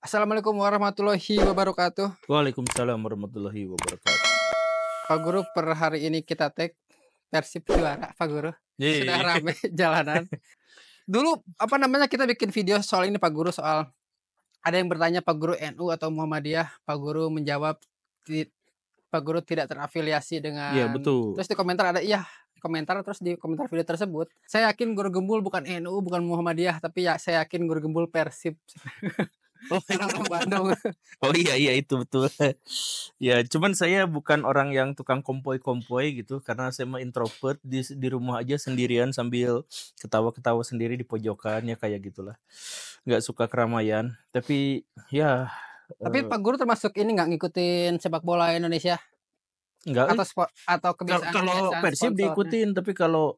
Assalamualaikum warahmatullahi wabarakatuh. Waalaikumsalam warahmatullahi wabarakatuh. Pak Guru, per hari ini kita tag Persib juara, Pak Guru. Sudah Yeay. rame jalanan. Dulu apa namanya kita bikin video soal ini Pak Guru, soal ada yang bertanya Pak Guru NU atau Muhammadiyah. Pak Guru menjawab Pak Guru tidak terafiliasi Iya dengan. betul. Terus di komentar ada terus di komentar video tersebut, saya yakin Guru Gembul bukan NU, bukan Muhammadiyah, tapi ya saya yakin Guru Gembul Persib. Karena orang Bandung. Oh iya itu betul. Ya cuman saya bukan orang yang tukang kompoi-kompoi gitu, karena saya mah introvert, di rumah aja sendirian sambil ketawa-ketawa sendiri di pojokan ya kayak gitulah. Nggak suka keramaian. Tapi ya Tapi Pak Guru termasuk ini nggak ngikutin sepak bola Indonesia nggak. atau Kalau kebiasaan Persib sponsornya? diikutin, tapi kalau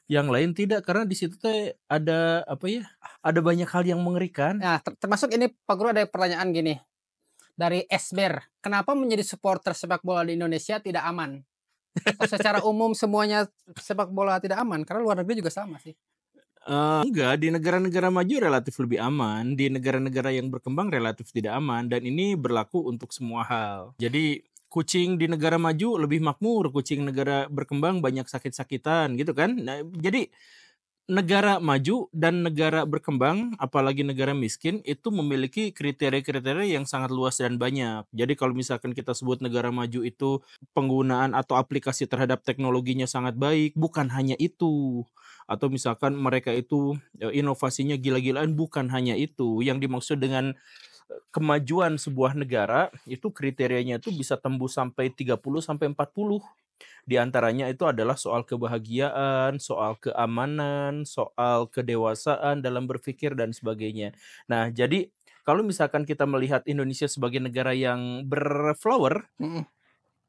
yang lain tidak, karena di situ teh ada apa ya? Ada banyak hal yang mengerikan. Nah, termasuk ini Pak Guru ada pertanyaan gini dari Esber, kenapa menjadi supporter sepak bola di Indonesia tidak aman? Atau secara umum semuanya sepak bola tidak aman? Karena luar negeri juga sama sih. Enggak, di negara-negara maju relatif lebih aman, di negara-negara yang berkembang relatif tidak aman, dan ini berlaku untuk semua hal. Jadi kucing di negara maju lebih makmur, kucing negara berkembang banyak sakit-sakitan gitu kan. Nah, jadi negara maju dan negara berkembang, apalagi negara miskin, itu memiliki kriteria-kriteria yang sangat luas dan banyak. Jadi kalau misalkan kita sebut negara maju itu penggunaan atau aplikasi terhadap teknologinya sangat baik, bukan hanya itu. Atau misalkan mereka itu inovasinya gila-gilaan, bukan hanya itu. Yang dimaksud dengan kemajuan sebuah negara itu kriterianya itu bisa tembus sampai 30 sampai 40. Di antaranya itu adalah soal kebahagiaan, soal keamanan, soal kedewasaan dalam berpikir dan sebagainya. Nah, jadi kalau misalkan kita melihat Indonesia sebagai negara yang berflower, Mm-mm.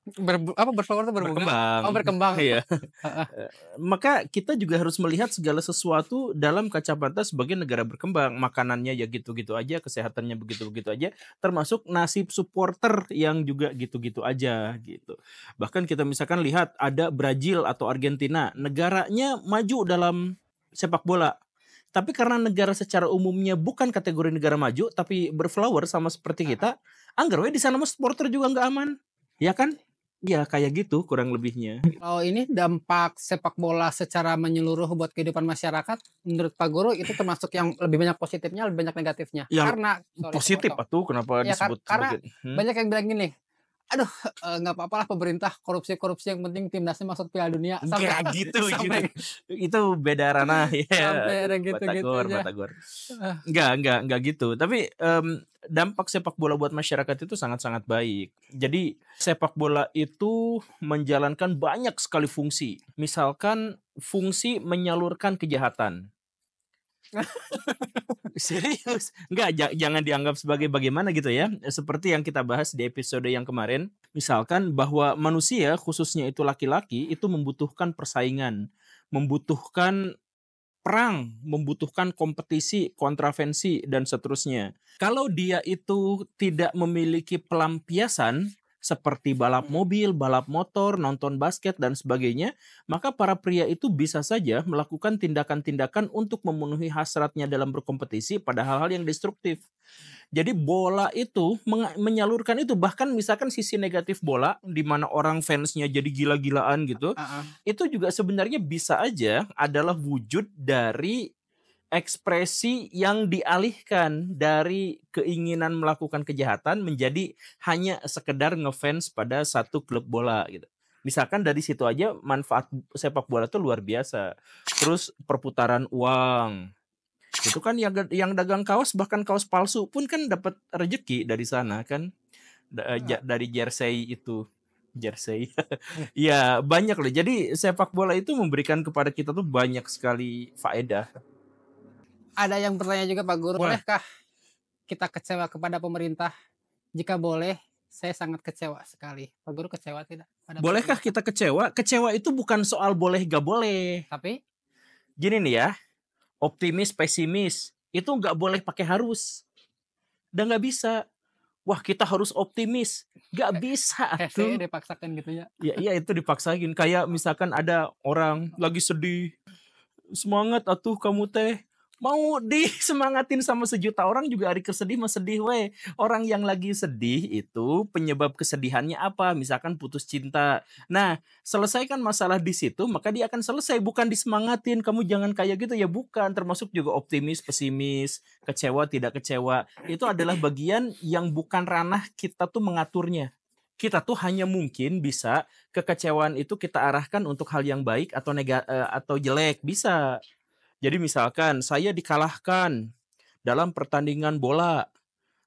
Berflower itu berbunga? berkembang, Oh, berkembang. ya, Heeh. maka kita juga harus melihat segala sesuatu dalam kacamata sebagai negara berkembang. Makanannya ya gitu-gitu aja, kesehatannya begitu-begitu aja, termasuk nasib supporter yang juga gitu-gitu aja gitu. Bahkan kita misalkan lihat ada Brazil atau Argentina, negaranya maju dalam sepak bola. Tapi karena negara secara umumnya bukan kategori negara maju, tapi berflower sama seperti kita, anggar we di sana mah supporter juga nggak aman, ya kan? Ya kayak gitu kurang lebihnya. Kalau ini dampak sepak bola secara menyeluruh buat kehidupan masyarakat, menurut Pak Guru itu termasuk yang lebih banyak positifnya, lebih banyak negatifnya. Yang Karena, sorry aku positif potong. atuh kenapa Ya disebut karena sebagai banyak yang bilang gini, aduh, nggak apa-apalah pemerintah korupsi-korupsi, yang penting timnasnya masuk Piala Dunia, sampai enggak gitu gitu. sampai Itu beda ranah ya. sampai ada Batagor, gitu-gitunya. Batagor. Enggak gitu. Tapi dampak sepak bola buat masyarakat itu sangat-sangat baik. Jadi sepak bola itu menjalankan banyak sekali fungsi. Misalkan fungsi menyalurkan kejahatan. Serius? Enggak, jangan dianggap sebagai bagaimana gitu ya. Seperti yang kita bahas di episode yang kemarin. Misalkan bahwa manusia, khususnya itu laki-laki, itu membutuhkan persaingan. Membutuhkan perang, membutuhkan kompetisi, kontravensi, dan seterusnya. Kalau dia itu tidak memiliki pelampiasan, seperti balap mobil, balap motor, nonton basket, dan sebagainya, maka para pria itu bisa saja melakukan tindakan-tindakan untuk memenuhi hasratnya dalam berkompetisi pada hal-hal yang destruktif. Jadi bola itu menyalurkan itu, bahkan misalkan sisi negatif bola di mana orang fansnya jadi gila-gilaan gitu, itu juga sebenarnya bisa aja adalah wujud dari ekspresi yang dialihkan dari keinginan melakukan kejahatan menjadi hanya sekedar ngefans pada satu klub bola gitu. Misalkan dari situ aja manfaat sepak bola itu luar biasa. Terus perputaran uang. Itu kan yang dagang kaos, bahkan kaos palsu pun kan dapat rezeki dari sana kan. Dari jersey itu. Jersey. Ya, banyak loh. Jadi sepak bola itu memberikan kepada kita tuh banyak sekali faedah. Ada yang bertanya juga Pak Guru, bolehkah kita kecewa kepada pemerintah? Jika boleh, saya sangat kecewa sekali. Pak Guru kecewa tidak? Bolehkah kita kecewa? Kecewa itu bukan soal boleh gak boleh. Tapi Gini nih ya, optimis, pesimis, itu nggak boleh pakai harus. Dan nggak bisa. Wah, kita harus optimis. Nggak bisa tuh. dipaksakan gitu ya. Ya itu dipaksain. Kayak misalkan ada orang lagi sedih. Semangat atuh kamu teh. Mau disemangatin sama sejuta orang juga hari kesedih mah sedih we. Orang yang lagi sedih itu penyebab kesedihannya apa? Misalkan putus cinta. Nah, selesaikan masalah di situ maka dia akan selesai, bukan disemangatin, kamu jangan kayak gitu ya, bukan. Termasuk juga optimis, pesimis, kecewa, tidak kecewa. Itu adalah bagian yang bukan ranah kita tuh mengaturnya. Kita tuh hanya mungkin bisa kekecewaan itu kita arahkan untuk hal yang baik atau atau jelek, bisa. Jadi misalkan saya dikalahkan dalam pertandingan bola.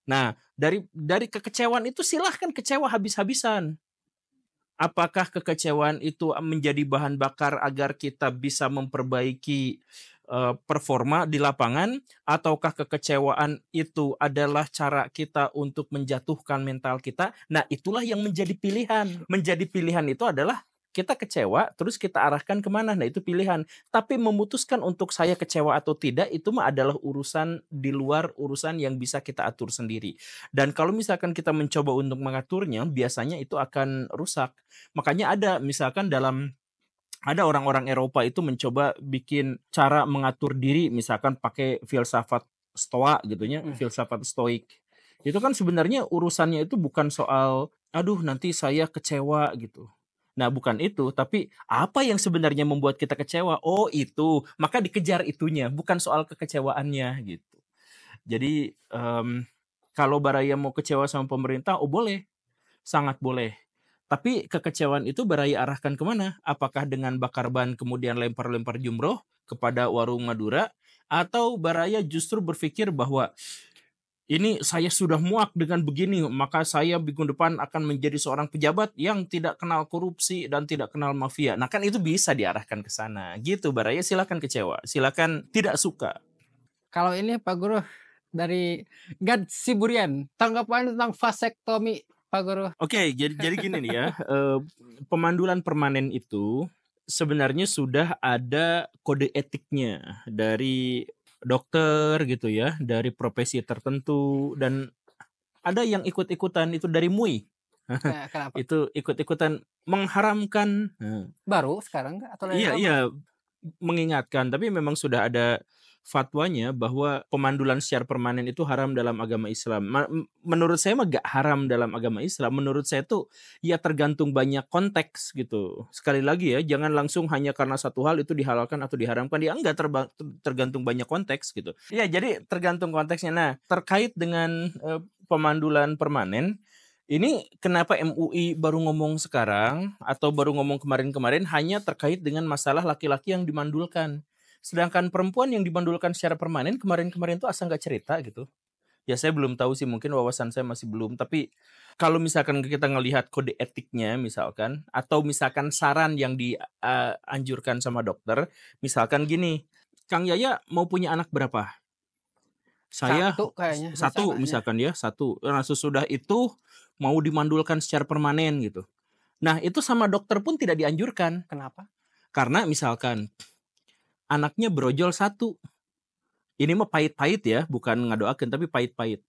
Nah, dari kekecewaan itu silahkan kecewa habis-habisan. Apakah kekecewaan itu menjadi bahan bakar agar kita bisa memperbaiki performa di lapangan, ataukah kekecewaan itu adalah cara kita untuk menjatuhkan mental kita? Nah, itulah yang menjadi pilihan. Menjadi pilihan itu adalah kita kecewa, terus kita arahkan kemana? Nah, itu pilihan. Tapi memutuskan untuk saya kecewa atau tidak, itu mah adalah urusan di luar urusan yang bisa kita atur sendiri. Dan kalau misalkan kita mencoba untuk mengaturnya, biasanya itu akan rusak. Makanya ada orang-orang Eropa itu mencoba bikin cara mengatur diri, misalkan pakai filsafat stoa gitu ya, filsafat stoik. Itu kan sebenarnya urusannya itu bukan soal, aduh nanti saya kecewa gitu. Nah, bukan itu, tapi apa yang sebenarnya membuat kita kecewa? Oh, itu. Maka dikejar itunya, bukan soal kekecewaannya gitu. Jadi, kalau Baraya mau kecewa sama pemerintah, oh boleh, sangat boleh. Tapi kekecewaan itu Baraya arahkan kemana? Apakah dengan bakar ban kemudian lempar-lempar jumroh kepada warung Madura? Atau Baraya justru berpikir bahwa ini saya sudah muak dengan begini, maka saya minggu depan akan menjadi seorang pejabat yang tidak kenal korupsi dan tidak kenal mafia. Nah kan itu bisa diarahkan ke sana. Gitu Baraya, silakan kecewa, silakan tidak suka. Kalau ini Pak Guru dari Gad Siburian, tanggapan tentang vasektomi Pak Guru? Oke, jadi gini nih ya, pemandulan permanen itu sebenarnya sudah ada kode etiknya dari dokter gitu ya, dari profesi tertentu, dan ada yang ikut-ikutan itu dari MUI. Kenapa? Itu ikut-ikutan mengharamkan. Baru sekarang nggak atau dari Iya lama? iya, mengingatkan, tapi memang sudah ada fatwanya bahwa pemandulan secara permanen itu haram dalam agama Islam. Menurut saya mah gak haram dalam agama Islam. Menurut saya tuh ya tergantung banyak konteks gitu. Sekali lagi ya, jangan langsung hanya karena satu hal itu dihalalkan atau diharamkan. Ya enggak, tergantung banyak konteks gitu. Ya, jadi tergantung konteksnya. Nah, terkait dengan pemandulan permanen, ini kenapa MUI baru ngomong sekarang atau baru ngomong kemarin-kemarin hanya terkait dengan masalah laki-laki yang dimandulkan. Sedangkan perempuan yang dimandulkan secara permanen kemarin-kemarin tuh asal nggak cerita gitu. Ya saya belum tahu sih, mungkin wawasan saya masih belum. Tapi kalau misalkan kita ngelihat kode etiknya misalkan, atau misalkan saran yang dianjurkan sama dokter, misalkan gini, Kang Yaya mau punya anak berapa? Saya Satu kayaknya satu rencananya. misalkan ya, satu. Nah, sesudah itu mau dimandulkan secara permanen gitu. Nah, itu sama dokter pun tidak dianjurkan. Kenapa? Karena misalkan anaknya brojol satu. Ini mah pahit-pahit ya, bukan ngadoakeun tapi pahit-pahit.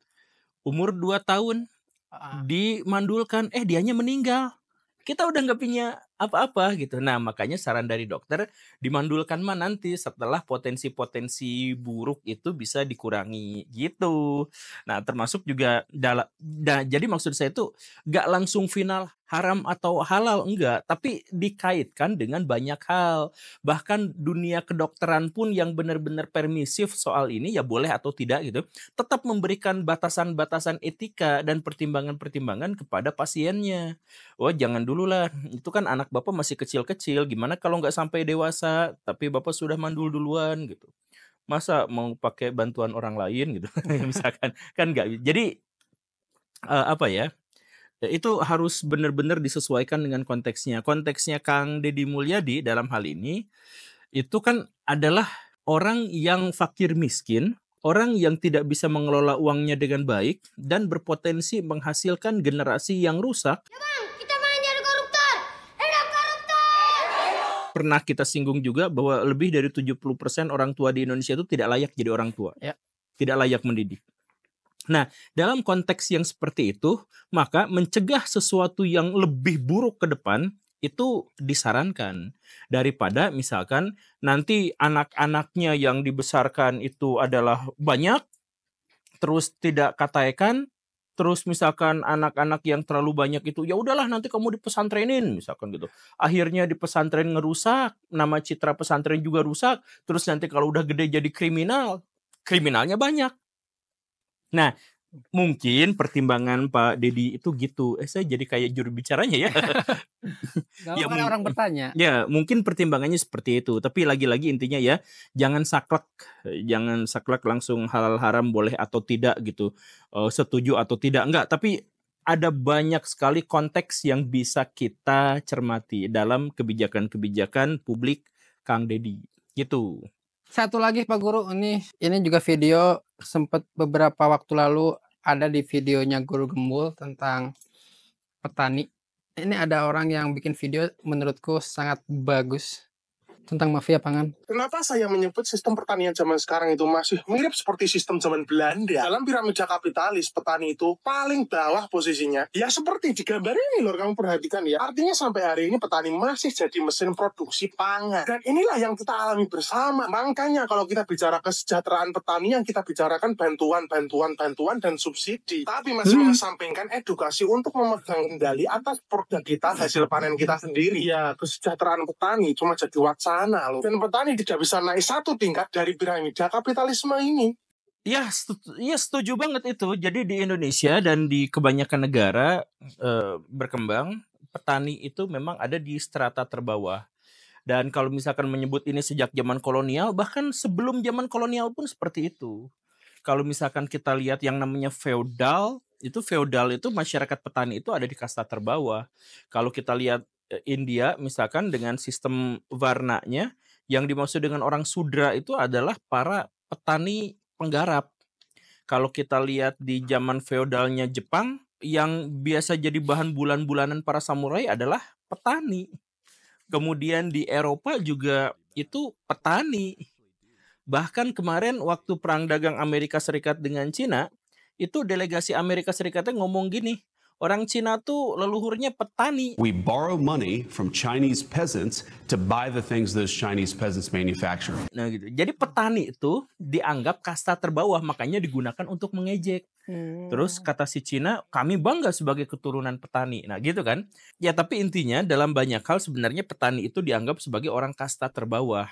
Umur 2 tahun Heeh. dimandulkan, dianya meninggal. Kita udah nggak punya apa-apa gitu. Nah, makanya saran dari dokter dimandulkan mah nanti setelah potensi-potensi buruk itu bisa dikurangi gitu. Nah, termasuk juga jadi maksud saya itu nggak langsung final haram atau halal, enggak, tapi dikaitkan dengan banyak hal. Bahkan dunia kedokteran pun yang benar-benar permisif soal ini ya boleh atau tidak gitu, tetap memberikan batasan-batasan etika dan pertimbangan-pertimbangan kepada pasiennya. Wah, jangan dulu lah, itu kan anak Bapak masih kecil-kecil, gimana kalau nggak sampai dewasa, tapi Bapak sudah mandul duluan gitu. Masa mau pakai bantuan orang lain gitu, misalkan, kan nggak. Jadi, apa ya, itu harus benar-benar disesuaikan dengan konteksnya. Konteksnya Kang Deddy Mulyadi dalam hal ini, itu kan adalah orang yang fakir miskin, orang yang tidak bisa mengelola uangnya dengan baik, dan berpotensi menghasilkan generasi yang rusak. Kita main jadi koruptor. Hidup koruptor. Pernah kita singgung juga bahwa lebih dari 70% orang tua di Indonesia itu tidak layak jadi orang tua. Ya. Tidak layak mendidik. Nah, dalam konteks yang seperti itu, maka mencegah sesuatu yang lebih buruk ke depan, itu disarankan daripada misalkan nanti anak-anaknya yang dibesarkan itu adalah banyak terus tidak kataekan, terus misalkan anak-anak yang terlalu banyak itu ya udahlah nanti kamu dipesantrenin misalkan gitu. Akhirnya di pesantren ngerusak, nama citra pesantren juga rusak, terus nanti kalau udah gede jadi kriminalnya banyak. Nah, mungkin pertimbangan Pak Dedi itu gitu. Saya jadi kayak juru bicaranya ya. Gak Ya, apa-apa, ada orang bertanya. Ya, mungkin pertimbangannya seperti itu. Tapi lagi-lagi intinya ya, jangan saklek langsung halal haram boleh atau tidak gitu. Setuju atau tidak, enggak. Tapi ada banyak sekali konteks yang bisa kita cermati dalam kebijakan-kebijakan publik Kang Dedi. Gitu. Satu lagi Pak Guru, ini juga video sempat beberapa waktu lalu ada di videonya Guru Gembul tentang petani. Ini ada orang yang bikin video menurutku sangat bagus tentang mafia pangan. Kenapa saya menyebut sistem pertanian zaman sekarang itu masih mirip seperti sistem zaman Belanda? Dalam piramida kapitalis, petani itu paling bawah posisinya. Ya seperti di gambar ini loh, kamu perhatikan ya. Artinya sampai hari ini petani masih jadi mesin produksi pangan. Dan inilah yang kita alami bersama. Makanya kalau kita bicara kesejahteraan petani, yang kita bicarakan bantuan dan subsidi. Tapi masih mengesampingkan edukasi untuk memegang kendali atas produk kita, hasil panen kita sendiri. Ya, kesejahteraan petani cuma jadi wacana loh. Dan petani tidak bisa naik satu tingkat dari piramida kapitalisme ini. Ya, setuju banget itu. Jadi di Indonesia dan di kebanyakan negara berkembang, petani itu memang ada di strata terbawah. Dan kalau misalkan menyebut ini sejak zaman kolonial, bahkan sebelum zaman kolonial pun seperti itu. Kalau misalkan kita lihat yang namanya feodal itu masyarakat petani itu ada di kasta terbawah. Kalau kita lihat India misalkan dengan sistem warnanya, yang dimaksud dengan orang sudra itu adalah para petani penggarap. Kalau kita lihat di zaman feodalnya Jepang, yang biasa jadi bahan bulan-bulanan para samurai adalah petani. Kemudian di Eropa juga itu petani. Bahkan kemarin waktu perang dagang Amerika Serikat dengan Cina, itu delegasi Amerika Serikatnya ngomong gini, orang Cina tuh leluhurnya petani. We borrow money from Chinese peasants to buy the things those Chinese peasants manufacture. Nah gitu. Jadi petani itu dianggap kasta terbawah, makanya digunakan untuk mengejek. Terus kata si Cina, kami bangga sebagai keturunan petani. Nah gitu kan. Ya tapi intinya dalam banyak hal sebenarnya petani itu dianggap sebagai orang kasta terbawah.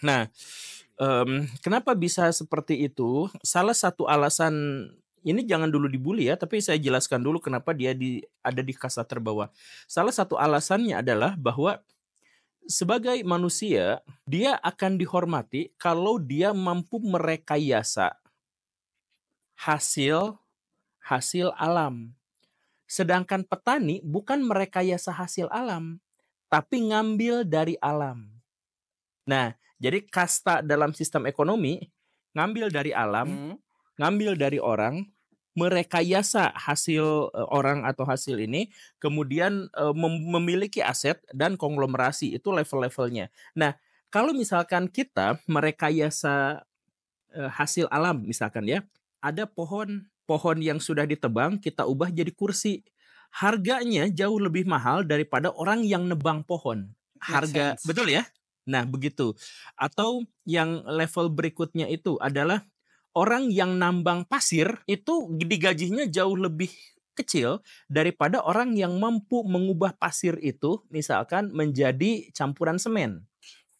Nah kenapa bisa seperti itu? Salah satu alasan, ini jangan dulu dibully ya, tapi saya jelaskan dulu kenapa dia ada di kasta terbawah. Salah satu alasannya adalah bahwa sebagai manusia, dia akan dihormati kalau dia mampu merekayasa hasil alam. Sedangkan petani bukan merekayasa hasil alam, tapi ngambil dari alam. Nah, jadi kasta dalam sistem ekonomi ngambil dari alam, ngambil dari orang, merekayasa hasil orang atau hasil ini, kemudian memiliki aset dan konglomerasi, itu level-levelnya. Nah, kalau misalkan kita merekayasa hasil alam misalkan ya, ada pohon yang sudah ditebang kita ubah jadi kursi. Harganya jauh lebih mahal daripada orang yang nebang pohon. Harga, betul ya? Nah, begitu. Atau yang level berikutnya itu adalah orang yang nambang pasir itu digajinya jauh lebih kecil daripada orang yang mampu mengubah pasir itu misalkan menjadi campuran semen.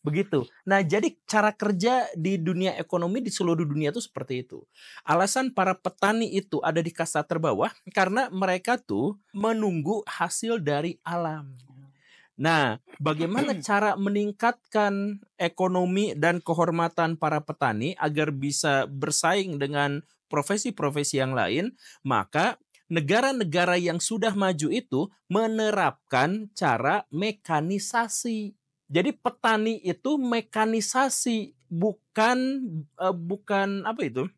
Begitu. Nah, jadi cara kerja di dunia ekonomi di seluruh dunia itu seperti itu. Alasan para petani itu ada di kasta terbawah karena mereka tuh menunggu hasil dari alam. Nah, bagaimana cara meningkatkan ekonomi dan kehormatan para petani agar bisa bersaing dengan profesi-profesi yang lain? Maka negara-negara yang sudah maju itu menerapkan cara mekanisasi. Jadi petani itu mekanisasi, bukan apa itu?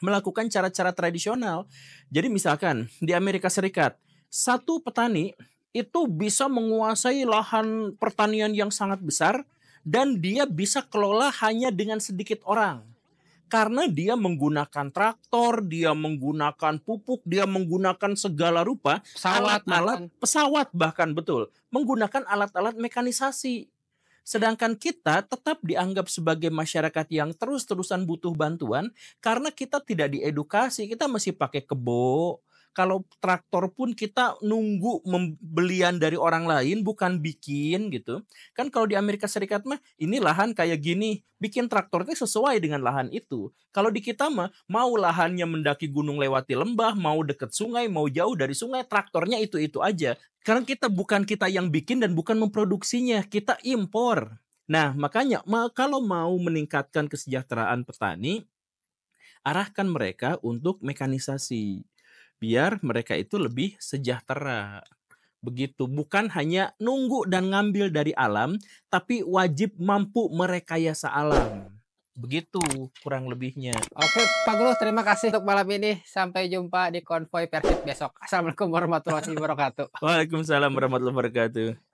Melakukan cara-cara tradisional. Jadi misalkan di Amerika Serikat, satu petani itu bisa menguasai lahan pertanian yang sangat besar dan dia bisa kelola hanya dengan sedikit orang. Karena dia menggunakan traktor, dia menggunakan pupuk, dia menggunakan segala rupa Pesawat alat-alat, pesawat bahkan, betul, menggunakan alat-alat mekanisasi. Sedangkan kita tetap dianggap sebagai masyarakat yang terus-terusan butuh bantuan karena kita tidak diedukasi, kita masih pakai kebo. Kalau traktor pun kita nunggu pembelian dari orang lain, bukan bikin gitu. Kan kalau di Amerika Serikat mah ini lahan kayak gini, bikin traktornya sesuai dengan lahan itu. Kalau di kita mah mau lahannya mendaki gunung lewati lembah, mau deket sungai, mau jauh dari sungai, traktornya itu-itu aja. Karena bukan kita yang bikin dan bukan memproduksinya, kita impor. Nah, makanya kalau mau meningkatkan kesejahteraan petani, arahkan mereka untuk mekanisasi. Biar mereka itu lebih sejahtera. Begitu, bukan hanya nunggu dan ngambil dari alam, tapi wajib mampu merekayasa alam. Begitu kurang lebihnya. Oke, Pak Guru, terima kasih untuk malam ini. Sampai jumpa di konvoy Persib besok. Assalamualaikum warahmatullahi wabarakatuh. Waalaikumsalam warahmatullahi wabarakatuh.